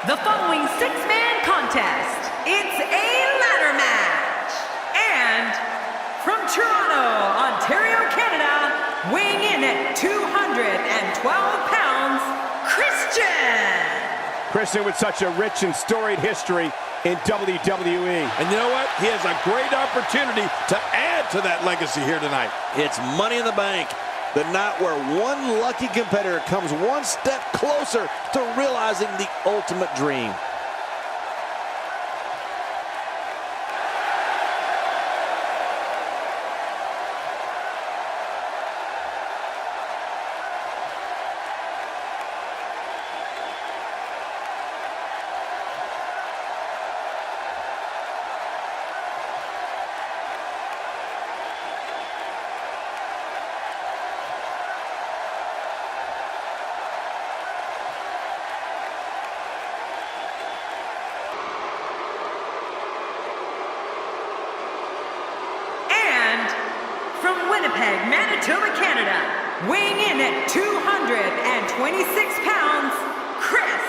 The following six-man contest, it's a ladder match. And from Toronto, Ontario, Canada, weighing in at 212 pounds, Christian with such a rich and storied history in WWE. And you know what? He has a great opportunity to add to that legacy here tonight. It's Money in the Bank, the night where one lucky competitor comes one step closer to realizing the ultimate dream. from Winnipeg, Manitoba, Canada, weighing in at 226 pounds, Chris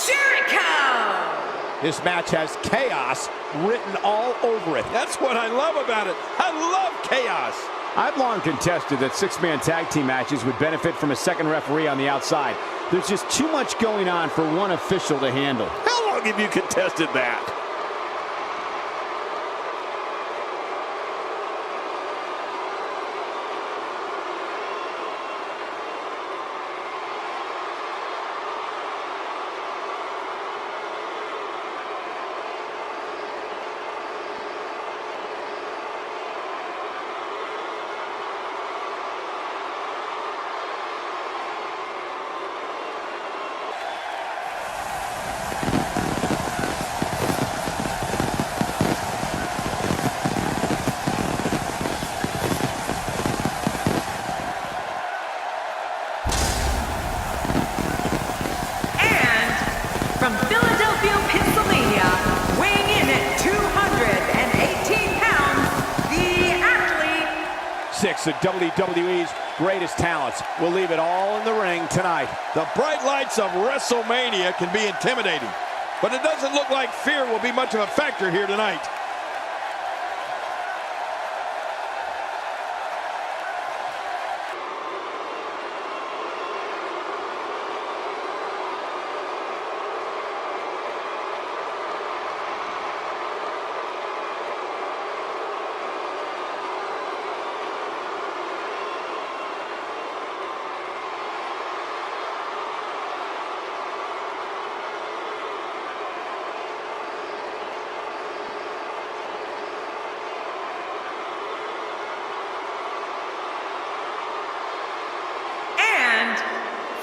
Jericho! This match has chaos written all over it. That's what I love about it. I love chaos. I've long contested that six-man tag team matches would benefit from a second referee on the outside. There's just too much going on for one official to handle. How long have you contested that? From Philadelphia, Pennsylvania, weighing in at 218 pounds, the athlete. Six of WWE's greatest talents will leave it all in the ring tonight. The bright lights of WrestleMania can be intimidating, but it doesn't look like fear will be much of a factor here tonight.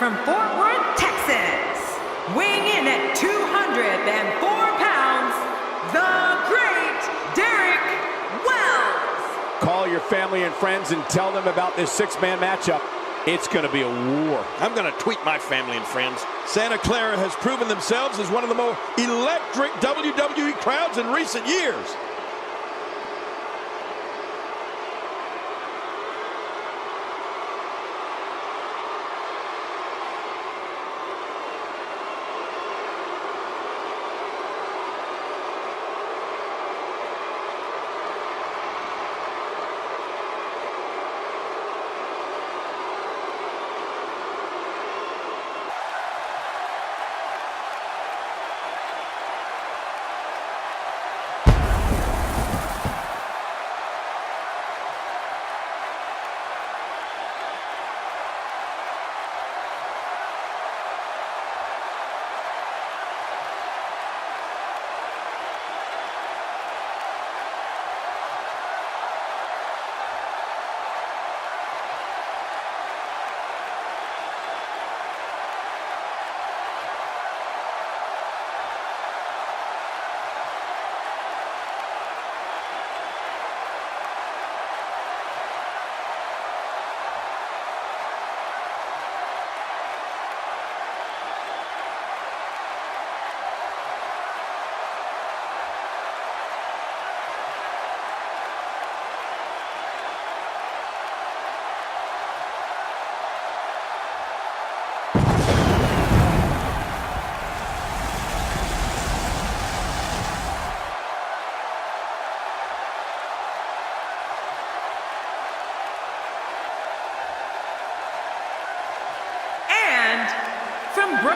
From Fort Worth, Texas, weighing in at 204 pounds, the great Derek Wells. Call your family and friends and tell them about this six-man matchup. It's going to be a war. I'm going to tweet my family and friends. Santa Clara has proven themselves as one of the more electric WWE crowds in recent years.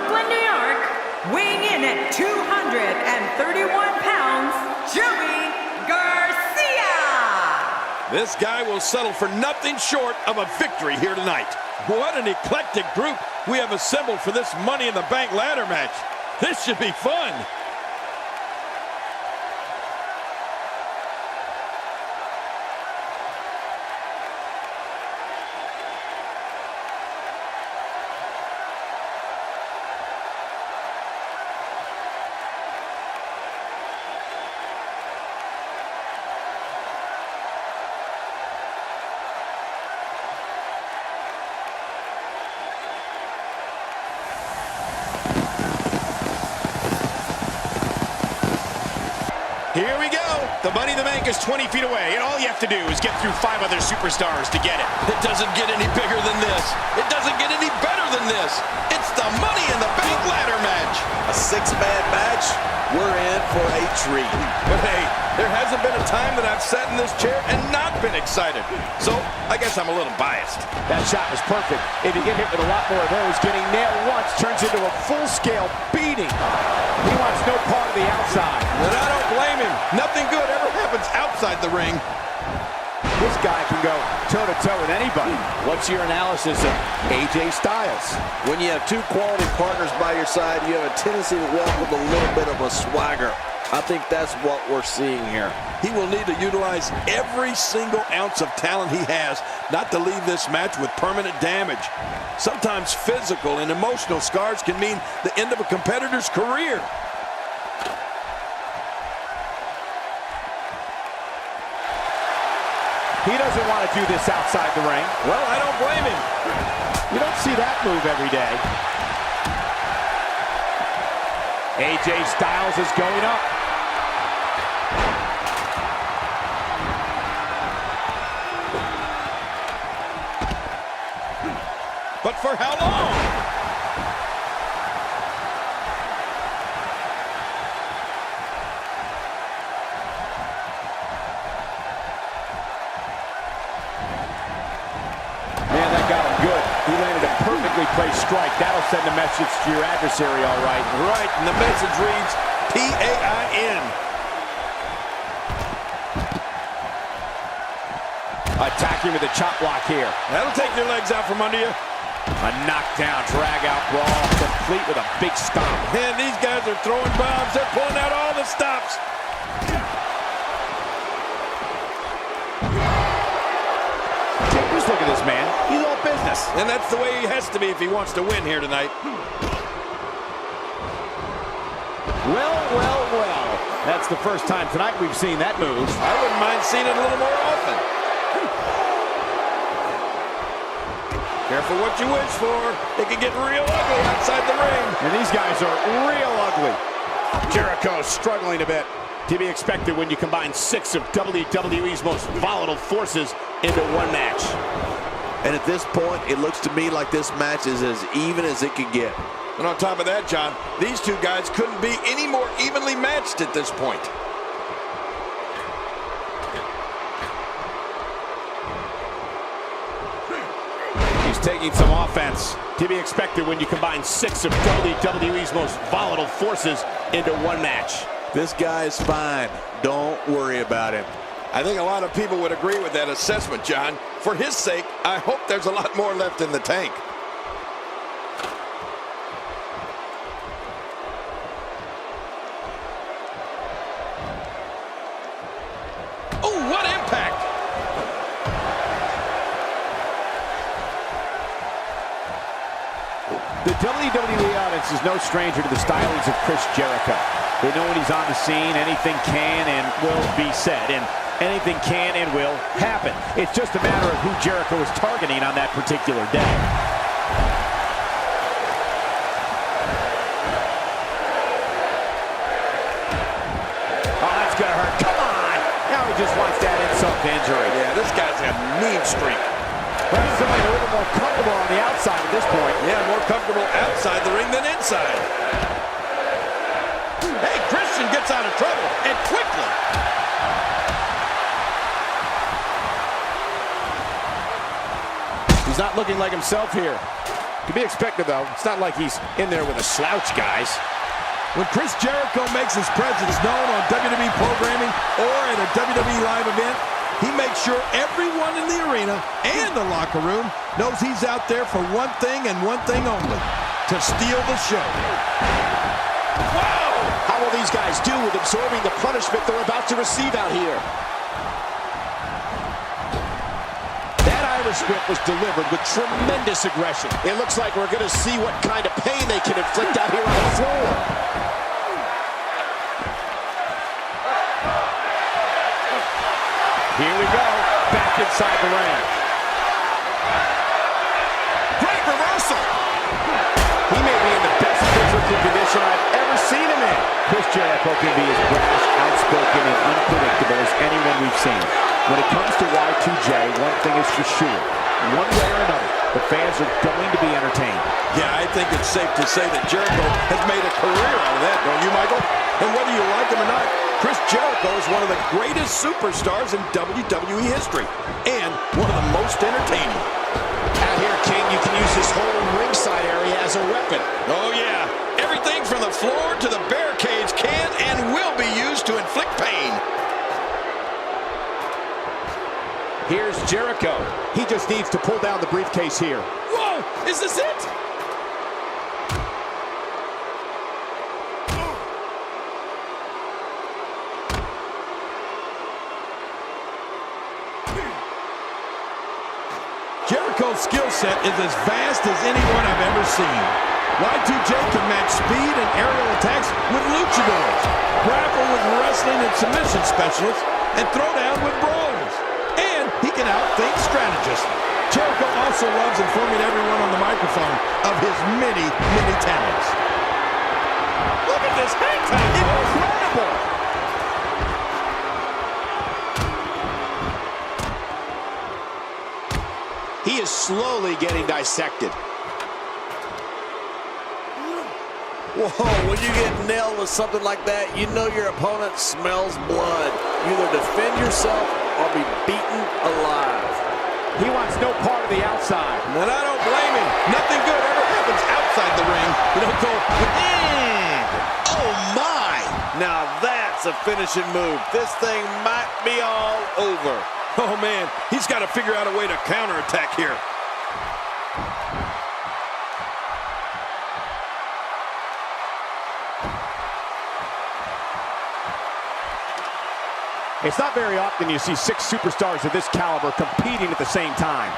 Brooklyn, New York, weighing in at 231 pounds, Joey Garcia. This guy will settle for nothing short of a victory here tonight. What an eclectic group we have assembled for this Money in the Bank ladder match. This should be fun. Here we go. The Money in the Bank is 20 feet away, and all you have to do is get through 5 other superstars to get it. It doesn't get any bigger than this. It doesn't get any better than this. It's the Money in the Bank ladder match. A 6-man match. We're in for a treat. But hey, there hasn't been a time that I've sat in this chair and not been excited. So I guess I'm a little biased. That shot was perfect. If you get hit with a lot more of those, getting nailed once turns into a full-scale beating. He wants no part of the outside. And I don't blame him. Nothing good ever happens outside the ring. This guy can go toe-to-toe with anybody. What's your analysis of AJ Styles? When you have 2 quality partners by your side, you have a tendency to walk with a little bit of a swagger. I think that's what we're seeing here. He will need to utilize every single ounce of talent he has not to leave this match with permanent damage. Sometimes physical and emotional scars can mean the end of a competitor's career. He doesn't want to do this outside the ring. Well, I don't blame him. You don't see that move every day. AJ Styles is going up. But for how long? Man, that got him good. He landed a perfectly placed strike. That'll send a message to your adversary, all right. Right, and the message reads PAIN. Attacking with a chop block here. That'll take your legs out from under you. A knockdown, drag-out brawl, complete with a big stomp. Man, these guys are throwing bombs. They're pulling out all the stops. Just look at this man. He's all business. And that's the way he has to be if he wants to win here tonight. Well, well, well. That's the first time tonight we've seen that move. I wouldn't mind seeing it a little more often. Careful what you wish for. It can get real ugly outside the ring. And these guys are real ugly. Jericho struggling a bit. To be expected when you combine 6 of WWE's most volatile forces into one match. And at this point, it looks to me like this match is as even as it could get. And on top of that, John, these two guys couldn't be any more evenly matched at this point. He's taking some offense. To be expected when you combine 6 of WWE's most volatile forces into one match. This guy is fine. Don't worry about him. I think a lot of people would agree with that assessment, John. For his sake, I hope there's a lot more left in the tank. Oh, what impact! The WWE audience is no stranger to the stylings of Chris Jericho. They know when he's on the scene, anything can and will be said, and anything can and will happen. It's just a matter of who Jericho is targeting on that particular day. Oh, that's gonna hurt. Come on! Now he just wants that insult to injury. Yeah, this guy's got a mean streak. But he's somebody a little more comfortable on the outside at this point. Yeah, more comfortable outside the ring than inside. Hey, Christian gets out of trouble, and quickly. He's not looking like himself here. To be expected, though. It's not like he's in there with a slouch, guys. When Chris Jericho makes his presence known on WWE programming or at a WWE live event, he makes sure everyone in the arena and the locker room knows he's out there for one thing and one thing only, to steal the show. Wow! How will these guys do with absorbing the punishment they're about to receive out here? That Irish whip was delivered with tremendous aggression. It looks like we're going to see what kind of pain they can inflict out here on the floor. Here we go, back inside the ring. Great reversal. He may be in the best physical condition I've ever seen him in. Chris Jericho can be as brash, outspoken, and unpredictable as anyone we've seen. When it comes to Y2J, one thing is for sure. One way or another, the fans are going to be entertained. Yeah, I think it's safe to say that Jericho has made a career out of that, don't you, Michael? And whether you like him or not, Chris Jericho is one of the greatest superstars in WWE history, and one of the most entertaining. Out here, King, you can use this whole ringside area as a weapon. Oh, yeah. Everything from the floor to the barricades can and will be used to inflict pain. Here's Jericho. He just needs to pull down the briefcase here. Whoa! Is this it? Jericho's skill set is as vast as anyone I've ever seen. Y2J can match speed and aerial attacks with luchadors, grapple with wrestling and submission specialists, and throw down with brawlers. And he can outthink strategists. Jericho also loves informing everyone on the microphone of his many, many talents. Look at this hang time! Incredible! He is slowly getting dissected. Whoa, when you get nailed with something like that, you know your opponent smells blood. You either defend yourself or be beaten alive. He wants no part of the outside. And I don't blame him. Nothing good ever happens outside the ring. You don't go, Oh, my! Now that's a finishing move. This thing might be all over. oh man, he's got to figure out a way to counterattack here. It's not very often you see 6 superstars of this caliber competing at the same time.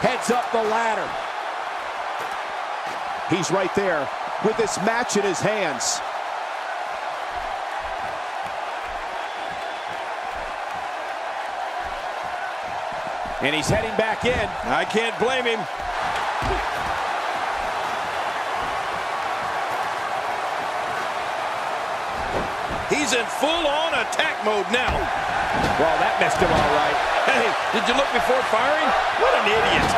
Heads up the ladder. He's right there with this match in his hands. And he's heading back in. I can't blame him. He's in full-on attack mode now. Well, that messed him all right. Hey, did you look before firing? What an idiot.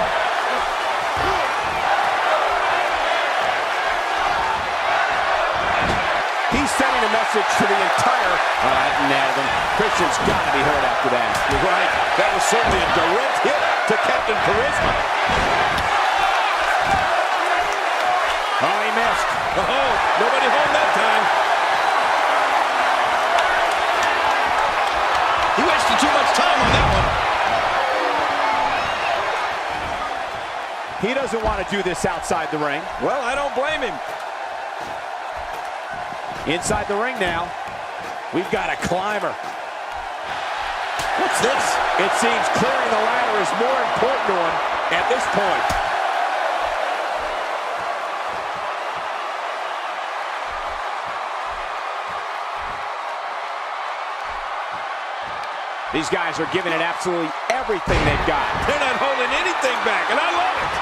He's sending a message to the entire... nailed him. Christian's got to be hurt after that. You're right. That was certainly a direct hit to Captain Charisma. Oh, he missed. Oh, nobody home that time. He wasted too much time on that one. He doesn't want to do this outside the ring. Well, I don't blame him. Inside the ring now. We've got a climber. What's this? It seems clearing the ladder is more important to him at this point. These guys are giving it absolutely everything they've got. They're not holding anything back, and I love it.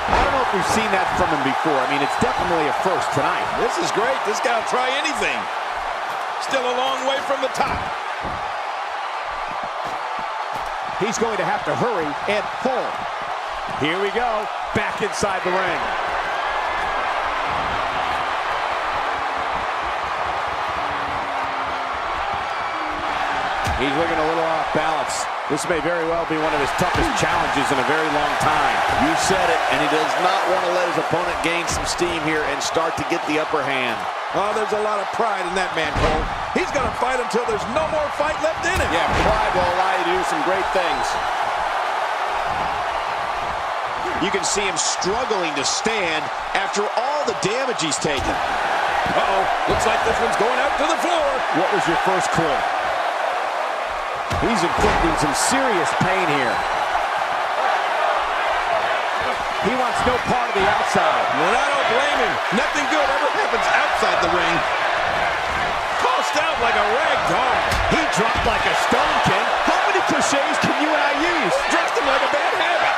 I don't know if we've seen that from him before. I mean, it's definitely a first tonight. This is great. This guy will try anything. Still a long way from the top. He's going to have to hurry and pull. Here we go, back inside the ring. He's looking a little off balance. This may very well be one of his toughest challenges in a very long time. You said it, and he does not want to let his opponent gain some steam here and start to get the upper hand. Oh, there's a lot of pride in that man, Cole. He's going to fight until there's no more fight left in him. Yeah, pride will allow you to do some great things. You can see him struggling to stand after all the damage he's taken. Uh-oh, looks like this one's going out to the floor. What was your first clue? He's inflicting some serious pain here. He wants no part of the outside. And I don't blame him. Nothing good ever happens outside the ring. Tossed out like a rag doll. He dropped like a stone, King. How many cliches can you and I use? Dressed him like a bad habit.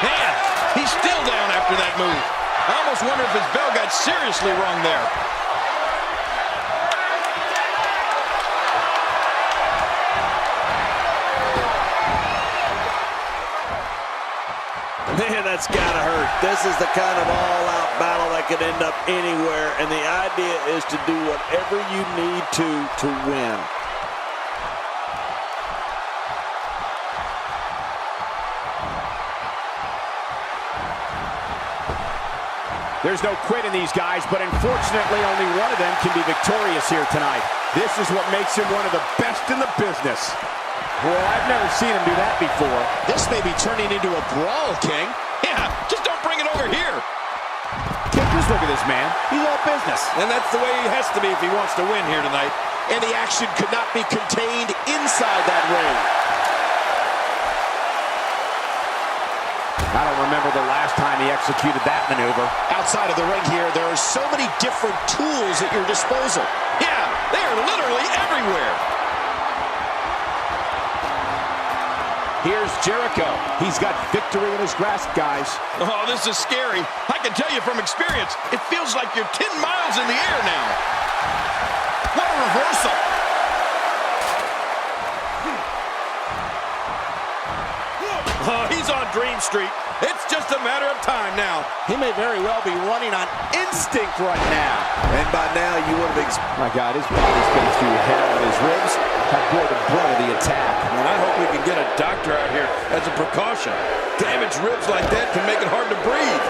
Man, he's still down after that move. I almost wonder if his bell got seriously wrong there. Man, that's gotta hurt. This is the kind of all-out battle that could end up anywhere, and the idea is to do whatever you need to win. There's no quit in these guys, but unfortunately only one of them can be victorious here tonight. This is what makes him one of the best in the business. Well, I've never seen him do that before. This may be turning into a brawl, King. Yeah, just don't bring it over here. King, just look at this man. He's all business. And that's the way he has to be if he wants to win here tonight. And the action could not be contained inside that ring. I don't remember the last time he executed that maneuver. Outside of the ring here, there are so many different tools at your disposal. Yeah, they are literally everywhere. Here's Jericho. He's got victory in his grasp, guys. Oh, this is scary. I can tell you from experience, it feels like you're 10 miles in the air now. What a reversal. Oh, he's on Dream Street. It's just a matter of time now. He may very well be running on instinct right now. And by now, you would have expected. My God, his body's been through hell, and his ribs have bore the brunt of the attack. And I hope we can get a doctor out here as a precaution. Damaged ribs like that can make it hard to breathe.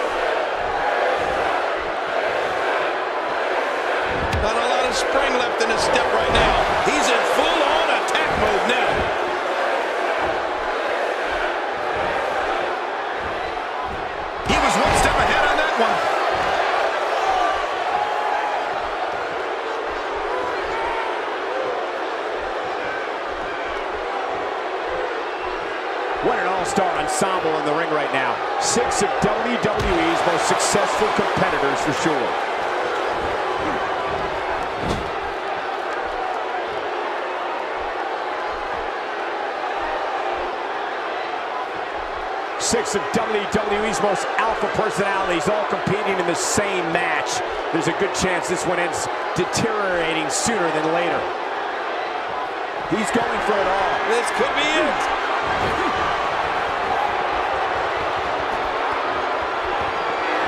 Not a lot of spring left in his step right now. He's in full-on attack mode now. He was one step ahead on that one. What an all-star ensemble in the ring right now. 6 of WWE's most successful competitors for sure. Six of WWE's most alpha personalities all competing in the same match. There's a good chance this one ends deteriorating sooner than later. He's going for it all. This could be it.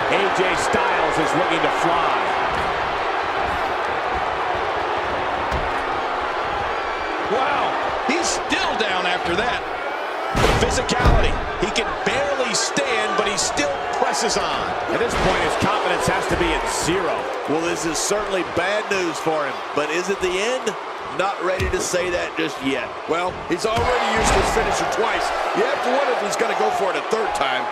AJ Styles is looking to fly. Wow, he's still down after that. Physicality. He can barely stand, but he still presses on. At this point, his confidence has to be at 0. Well, this is certainly bad news for him, but is it the end? Not ready to say that just yet. Well, he's already used his finisher twice. You have to wonder if he's going to go for it a third time.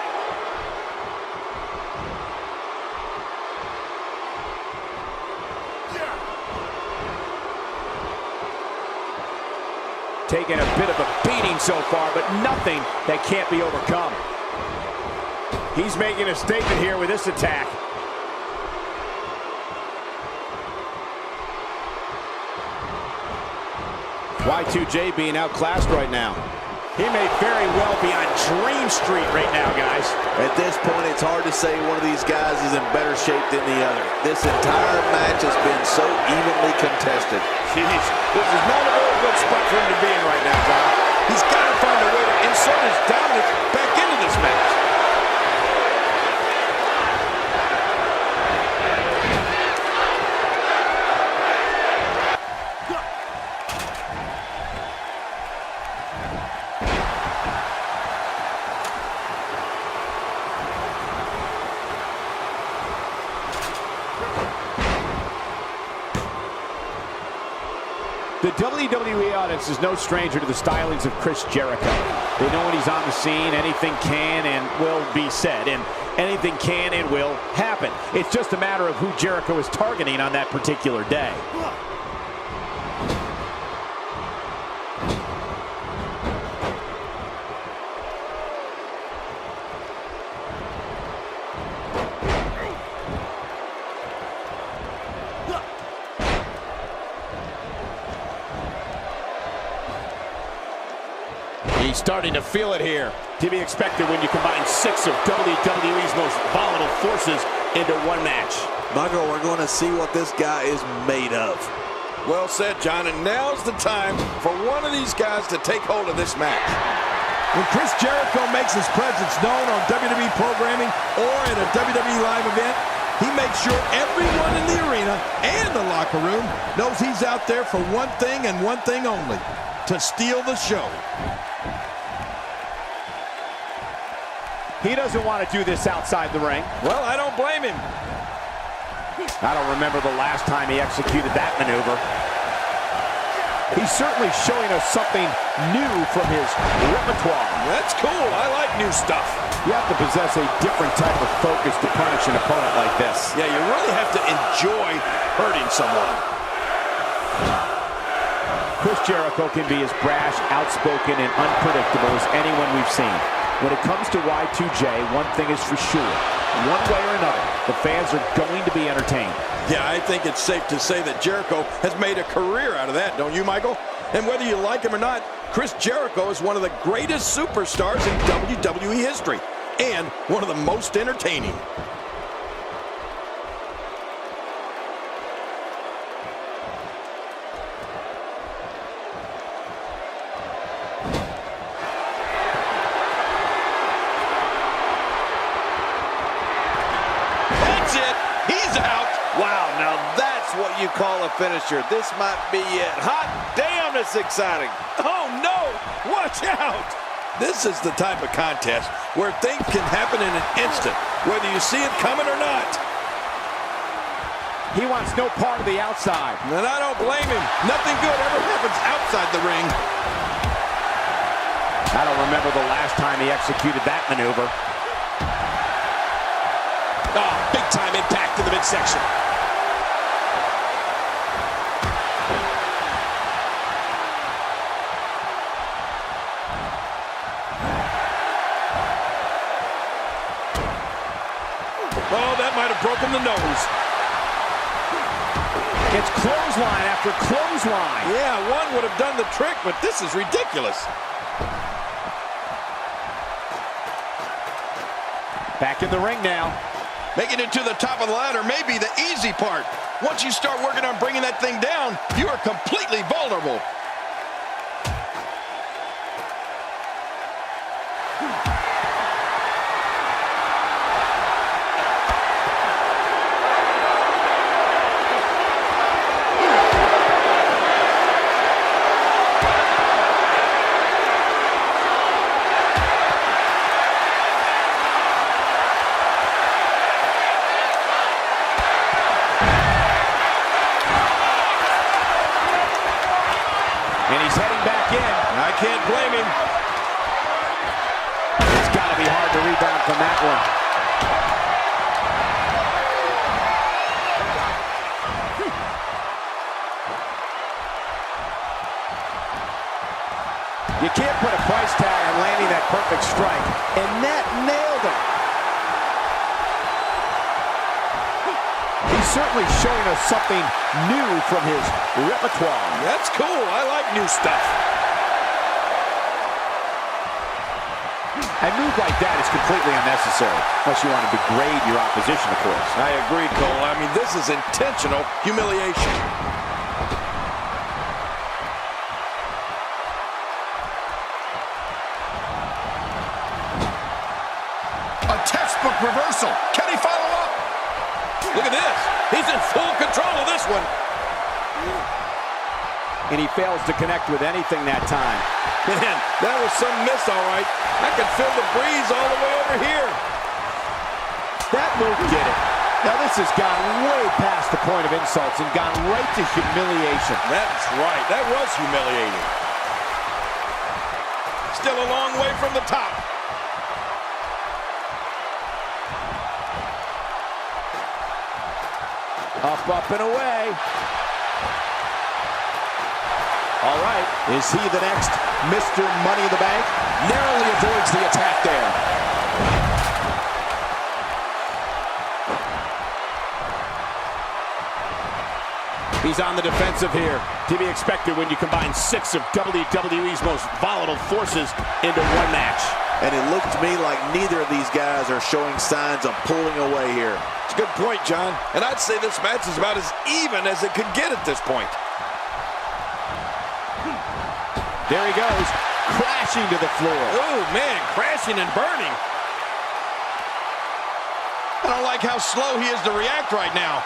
Taking a bit of a beating so far, but nothing that can't be overcome. He's making a statement here with this attack. Y2J being outclassed right now. He may very well be on Dream Street right now, guys. At this point, it's hard to say one of these guys is in better shape than the other. This entire match has been so evenly contested. Jeez, this is not a very good spot for him to be in right now, John. He's got to find a way to insert his dominance back into this match. The WWE audience is no stranger to the stylings of Chris Jericho. They know when he's on the scene, anything can and will be said, and anything can and will happen. It's just a matter of who Jericho is targeting on that particular day. He's starting to feel it here. To be expected when you combine 6 of WWE's most volatile forces into one match. Michael, we're going to see what this guy is made of. Well said, John, and now's the time for one of these guys to take hold of this match. When Chris Jericho makes his presence known on WWE programming or at a WWE live event, he makes sure everyone in the arena and the locker room knows he's out there for one thing and one thing only, to steal the show. He doesn't want to do this outside the ring. Well, I don't blame him. I don't remember the last time he executed that maneuver. He's certainly showing us something new from his repertoire. That's cool. I like new stuff. You have to possess a different type of focus to punish an opponent like this. Yeah, you really have to enjoy hurting someone. Chris Jericho can be as brash, outspoken, and unpredictable as anyone we've seen. When it comes to Y2J, one thing is for sure. One way or another, the fans are going to be entertained. Yeah, I think it's safe to say that Jericho has made a career out of that, don't you, Michael? And whether you like him or not, Chris Jericho is one of the greatest superstars in WWE history, and one of the most entertaining. Wow, now that's what you call a finisher. This might be it. Hot damn, it's exciting. Oh, no! Watch out! This is the type of contest where things can happen in an instant, whether you see it coming or not. He wants no part of the outside. And I don't blame him. Nothing good ever happens outside the ring. I don't remember the last time he executed that maneuver. Oh, big-time impact in the midsection. Oh, that might have broken the nose. It's clothesline after clothesline. Yeah, one would have done the trick, but this is ridiculous. Back in the ring now. Making it to the top of the ladder may be the easy part. Once you start working on bringing that thing down, you are completely vulnerable. And he's heading back in. I can't blame him. It's got to be hard to rebound from that one. You can't put a price tag on landing that perfect strike. And that nailed him. He's certainly showing us something new from his repertoire. That's cool. I like new stuff. A move like that is completely unnecessary, unless you want to degrade your opposition, of course. I agree, Cole. I mean, this is intentional humiliation. A textbook reversal. Can he follow up? Look at this. He's in full control of this one. And he fails to connect with anything that time. Man, that was some miss, all right. I could feel the breeze all the way over here. That move did it. Now this has gone way past the point of insults and gone right to humiliation. That's right. That was humiliating. Still a long way from the top. Up and away. All right. Is he the next Mr. Money in the Bank? Narrowly avoids the attack there. He's on the defensive here. To be expected when you combine 6 of WWE's most volatile forces into one match. And it looked to me like neither of these guys are showing signs of pulling away here. It's a good point, John. And I'd say this match is about as even as it could get at this point. There he goes, crashing to the floor. Oh, man, crashing and burning. I don't like how slow he is to react right now.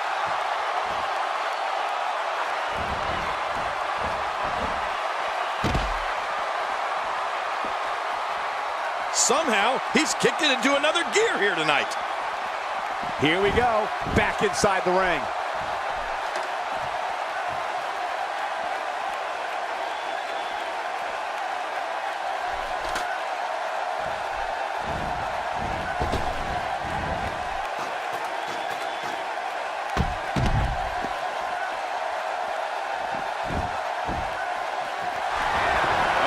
Somehow, he's kicked it into another gear here tonight. Here we go, back inside the ring.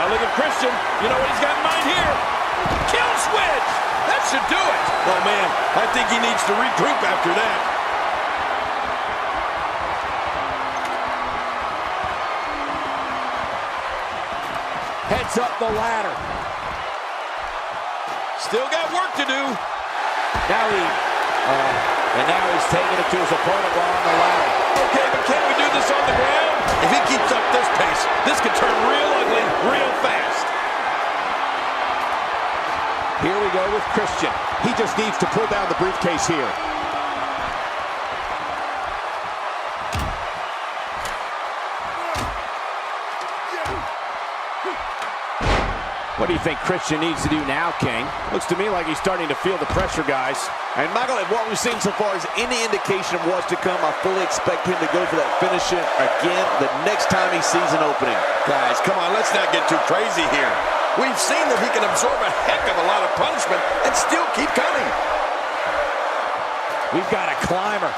Look at Christian. You know what he's got in mind here? Kill switch! That should do it. Oh, man, I think he needs to regroup after that. Heads up the ladder. Still got work to do. Now he's taking it to his opponent while on the ladder. Okay, but can't we do this on the ground? If he keeps up this pace, this could turn real ugly real fast. Here we go with Christian. He just needs to pull down the briefcase here. What do you think Christian needs to do now, King? Looks to me like he's starting to feel the pressure, guys. And Michael, if what we've seen so far is any indication of what's to come, I fully expect him to go for that finisher again the next time he sees an opening. Guys, come on, let's not get too crazy here. We've seen that he can absorb a heck of a lot of punishment and still keep coming. We've got a climber.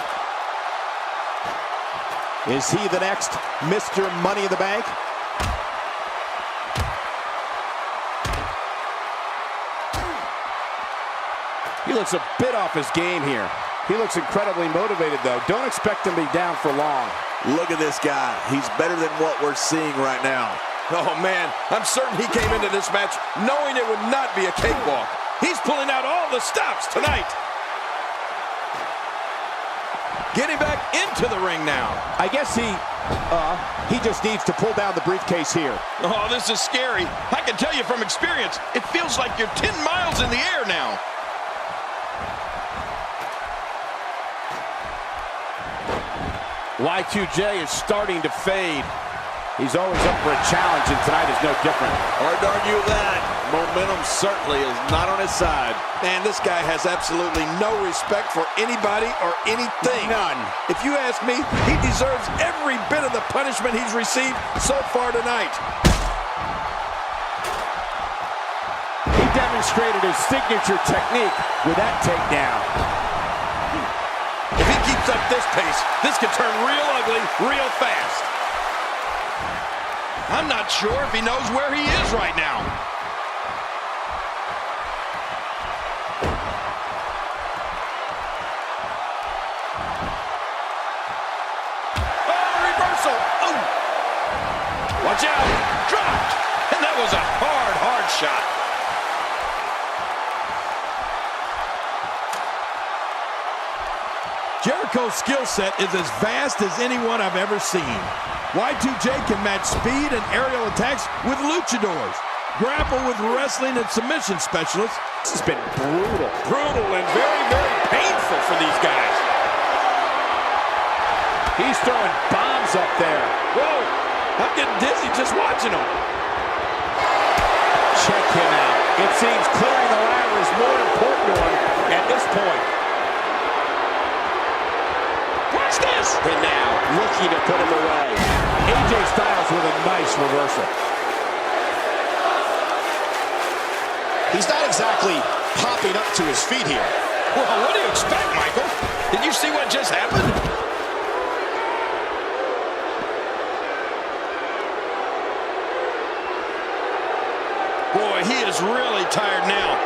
Is he the next Mr. Money in the Bank? He looks a bit off his game here. He looks incredibly motivated, though. Don't expect him to be down for long. Look at this guy. He's better than what we're seeing right now. Oh, man, I'm certain he came into this match knowing it would not be a cakewalk. He's pulling out all the stops tonight. Getting back into the ring now. I guess he just needs to pull down the briefcase here. Oh, this is scary. I can tell you from experience, it feels like you're 10 miles in the air now. Y2J is starting to fade. He's always up for a challenge, and tonight is no different. Hard to argue that. Momentum certainly is not on his side. Man, this guy has absolutely no respect for anybody or anything. None. If you ask me, he deserves every bit of the punishment he's received so far tonight. He demonstrated his signature technique with that takedown. If he keeps up this pace, this could turn real ugly real fast. I'm not sure if he knows where he is right now. Oh, reversal. Oh. Watch out. Dropped. And that was a hard shot. Jericho's skill set is as vast as anyone I've ever seen. Y2J can match speed and aerial attacks with luchadors, grapple with wrestling and submission specialists. This has been brutal. Brutal and very, very painful for these guys. He's throwing bombs up there. Whoa, I'm getting dizzy just watching him. Check him out. It seems clearing the ladder is more important to him at this point. And now, looking to put him away. AJ Styles with a nice reversal. He's not exactly popping up to his feet here. Well, what do you expect, Michael? Did you see what just happened? Boy, he is really tired now.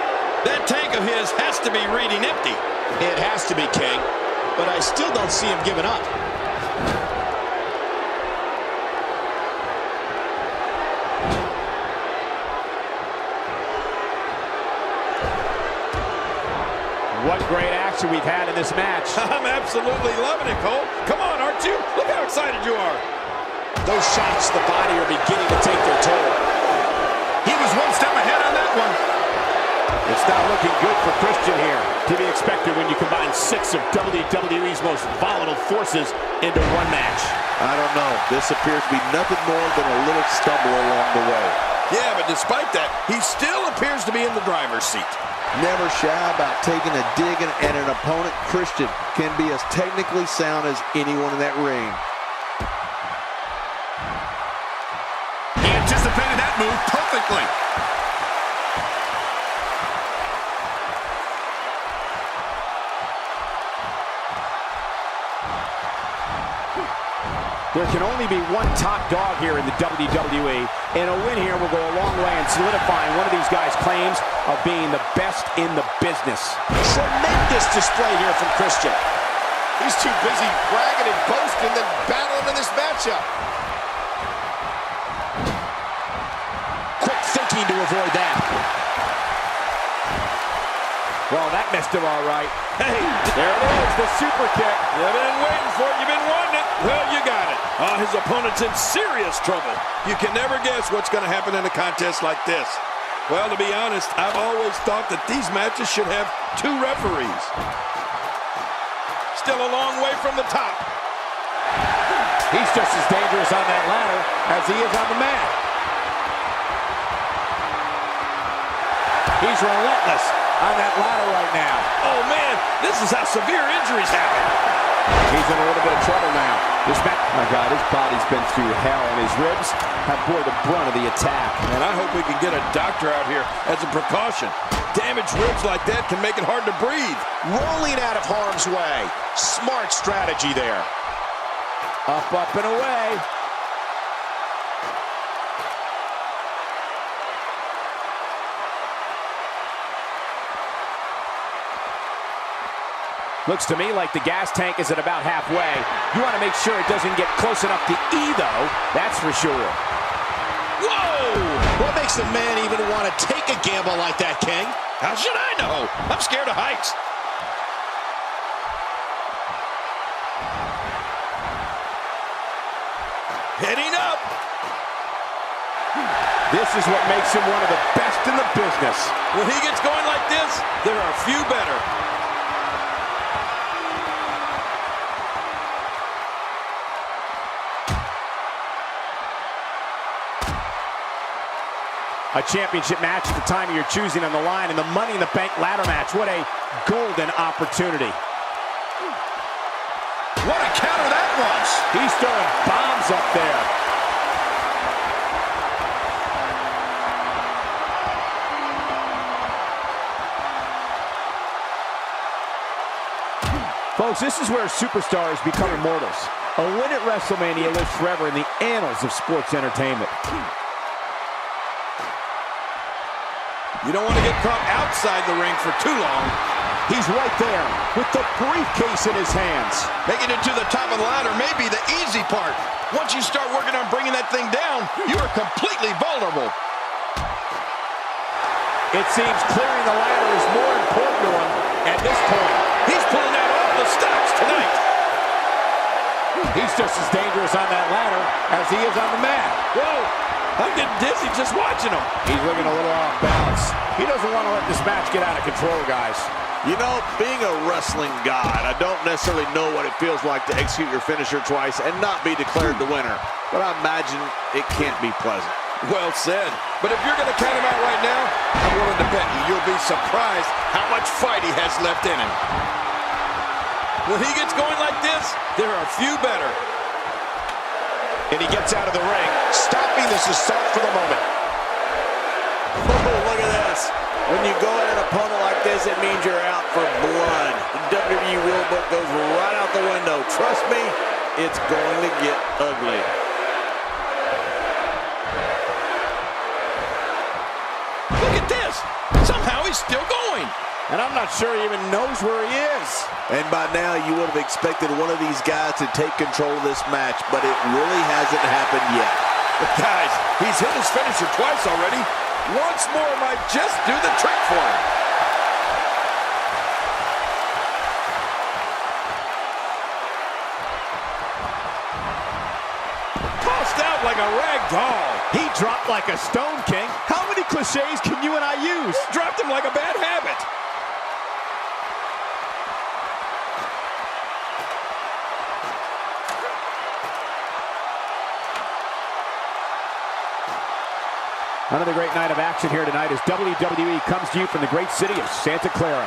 That tank of his has to be reading empty. It has to be, King, but I still don't see him giving up. What great action we've had in this match. I'm absolutely loving it, Cole. Come on, aren't you? Look how excited you are. Those shots to the body are beginning to take their toll. He was one step ahead on that one. It's not looking good for Christian here. To be expected when you combine 6 of WWE's most volatile forces into one match. I don't know. This appears to be nothing more than a little stumble along the way. Yeah, but despite that, he still appears to be in the driver's seat. Never shy about taking a dig at an opponent. Christian can be as technically sound as anyone in that ring. He anticipated that move perfectly. There can only be one top dog here in the WWE, and a win here will go a long way in solidifying one of these guys' claims of being the best in the business. Tremendous display here from Christian. He's too busy bragging and boasting than battling in this matchup. Quick thinking to avoid that. Well, that missed him all right. Hey, there it is, the super kick. You've been waiting for it. You've been wanting it. Well, you got it. His opponent's in serious trouble. You can never guess what's going to happen in a contest like this. Well, to be honest, I've always thought that these matches should have 2 referees. Still a long way from the top. He's just as dangerous on that ladder as he is on the mat. He's relentless on that ladder right now. Oh, man, this is how severe injuries happen. He's in a little bit of trouble now. This match, My God, his body's been through hell, and his ribs have bore the brunt of the attack. And I hope we can get a doctor out here as a precaution. Damaged ribs like that can make it hard to breathe. Rolling out of harm's way. Smart strategy there. up, and away. Looks to me like the gas tank is at about halfway. You want to make sure it doesn't get close enough to E, though. That's for sure. Whoa! What makes a man even want to take a gamble like that, King? How should I know? I'm scared of heights. Heading up. This is what makes him one of the best in the business. When he gets going like this, there are a few better. A championship match at the time of your choosing on the line, and the Money in the Bank ladder match. What a golden opportunity. What a counter that was. He's throwing bombs up there. Folks, this is where superstars become immortals. A win at WrestleMania lives forever in the annals of sports entertainment. You don't want to get caught outside the ring for too long. He's right there with the briefcase in his hands. Making it to the top of the ladder may be the easy part. Once you start working on bringing that thing down, you are completely vulnerable. It seems clearing the ladder is more important to him at this point. He's pulling out all the stops tonight. He's just as dangerous on that ladder as he is on the mat. Whoa, I'm getting dizzy just watching him. He's looking a little off balance. He doesn't want to let this match get out of control, guys. You know, being a wrestling god, I don't necessarily know what it feels like to execute your finisher twice and not be declared the winner. But I imagine it can't be pleasant. Well said. But if you're going to count him out right now, I'm willing to bet you'll be surprised how much fight he has left in him. When he gets going like this, there are few better. And he gets out of the ring, stopping this assault for the moment. Oh, look at this. When you go at an opponent like this, it means you're out for blood. The WWE rule book goes right out the window. Trust me, it's going to get ugly. Look at this. Somehow he's still going. And I'm not sure he even knows where he is. And by now, you would have expected one of these guys to take control of this match, but it really hasn't happened yet. But guys, he's hit his finisher twice already. Once more might just do the trick for him. Tossed out like a rag doll. He dropped like a stone, King. How many cliches can you and I use? Dropped him like a bad habit. Another great night of action here tonight as WWE comes to you from the great city of Santa Clara.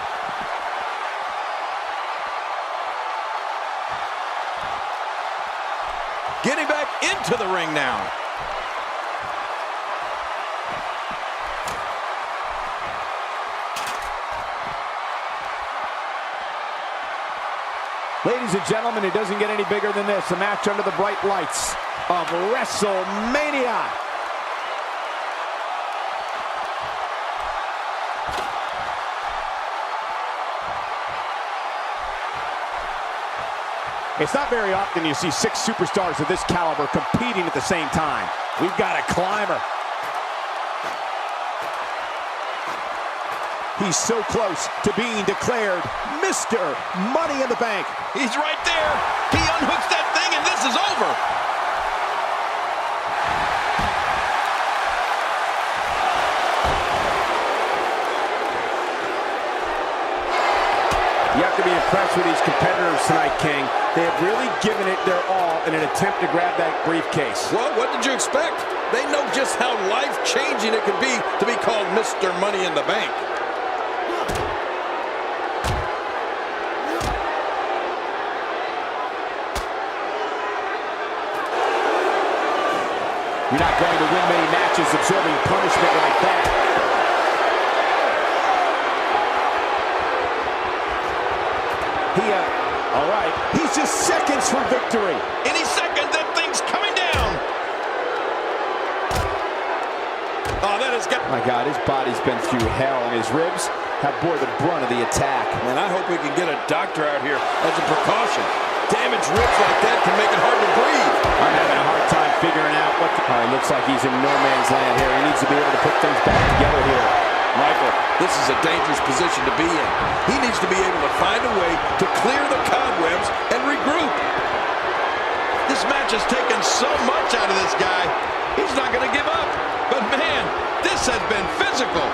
Getting back into the ring now. Ladies and gentlemen, it doesn't get any bigger than this. A match under the bright lights of WrestleMania. It's not very often you see 6 superstars of this caliber competing at the same time. We've got a climber. He's so close to being declared Mr. Money in the Bank. He's right there. He unhooks that thing and this is over. You have to be impressed with these competitors tonight, King. They have really given it their all in an attempt to grab that briefcase. Well, what did you expect? They know just how life-changing it could be to be called Mr. Money in the Bank. You're not going to win many matches absorbing punishment like that. All right, he's just seconds from victory. Any second, that thing's coming down. Oh, that has got... My God, his body's been through hell, and his ribs have bore the brunt of the attack. Man, I hope we can get a doctor out here as a precaution. Damaged ribs like that can make it hard to breathe. I'm having a hard time figuring out what... It looks like he's in no man's land here. He needs to be able to put things back together here. Michael, this is a dangerous position to be in. He needs to be able to find a way to clear the cobwebs and regroup. This match has taken so much out of this guy. He's not going to give up. But man, this has been physical.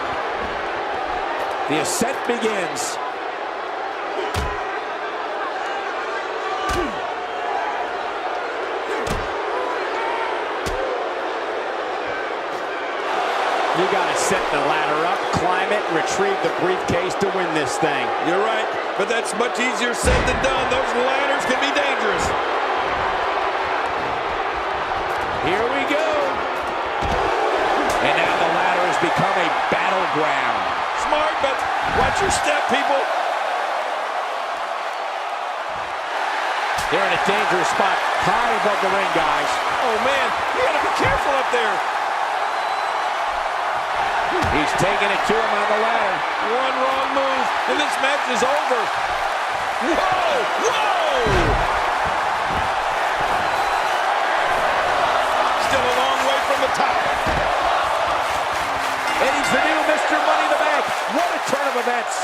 The ascent begins. You got to set the ladder up, climb it, and retrieve the briefcase to win this thing. You're right, but that's much easier said than done. Those ladders can be dangerous. Here we go. And now the ladder has become a battleground. Smart, but watch your step, people. They're in a dangerous spot, high above the ring, guys. Oh, man, you got to be careful up there. He's taking it to him on the ladder. One wrong move, and this match is over. Whoa! Whoa! Still a long way from the top. And he's the new Mr. Money in the Bank. What a turn of events.